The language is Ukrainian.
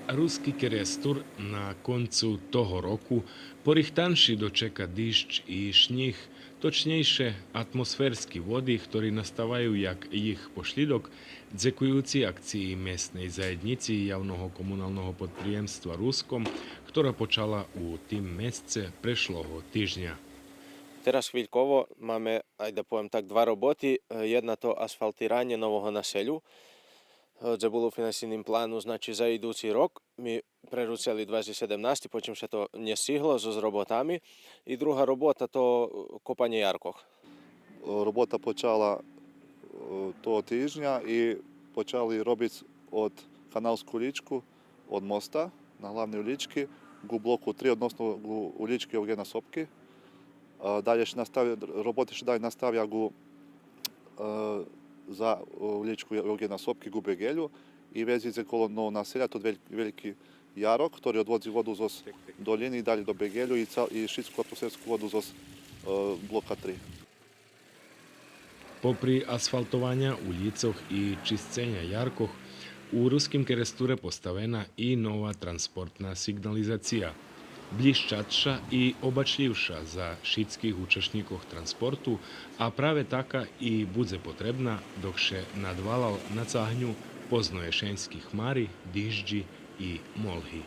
Ruski Kerestur na koncu toho roku porichtanši dočeka dišč i šnih, točnejše atmosferski vody, ktorí nastávajú jak ich pošlidok, dzekujúci akcii miestnej zajednici javného komunálneho podprijemstva Ruskom, ktorá počala u tým месяце preшлого тижня. Teraz хвильково máme, aj да poviem tak, dva роботи. Jedna to асфальтирання нового населю. Це було в фінансійному плану, значить, за йдучий рок. Ми приручили 2017, потім ще то не стигло з роботами. І друга робота то копання яркох. Робота почала того тижня і почали робити від каналську річку, від моста на главній улічці, у блоку 3 відносно улічки Євгена Сопки. Далі роботи ще далі наставлять за улічку Євгена Сопки у Бегелю і везеться коло нового населя, тут великий ярок, який відводить воду з долини і далі до Бегелю і шицьку атмосферську воду з блока 3. Попри асфальтування улицах і чистення яркох, у Ruským Keresture postavena i nova transportna signalizacija, bliščatša i obačljivša za šitskih učešnikov transportu, a prave taka i budze potrebna dok še nadvalal na cahnju poznoješenskih mari, dižđi i molhi.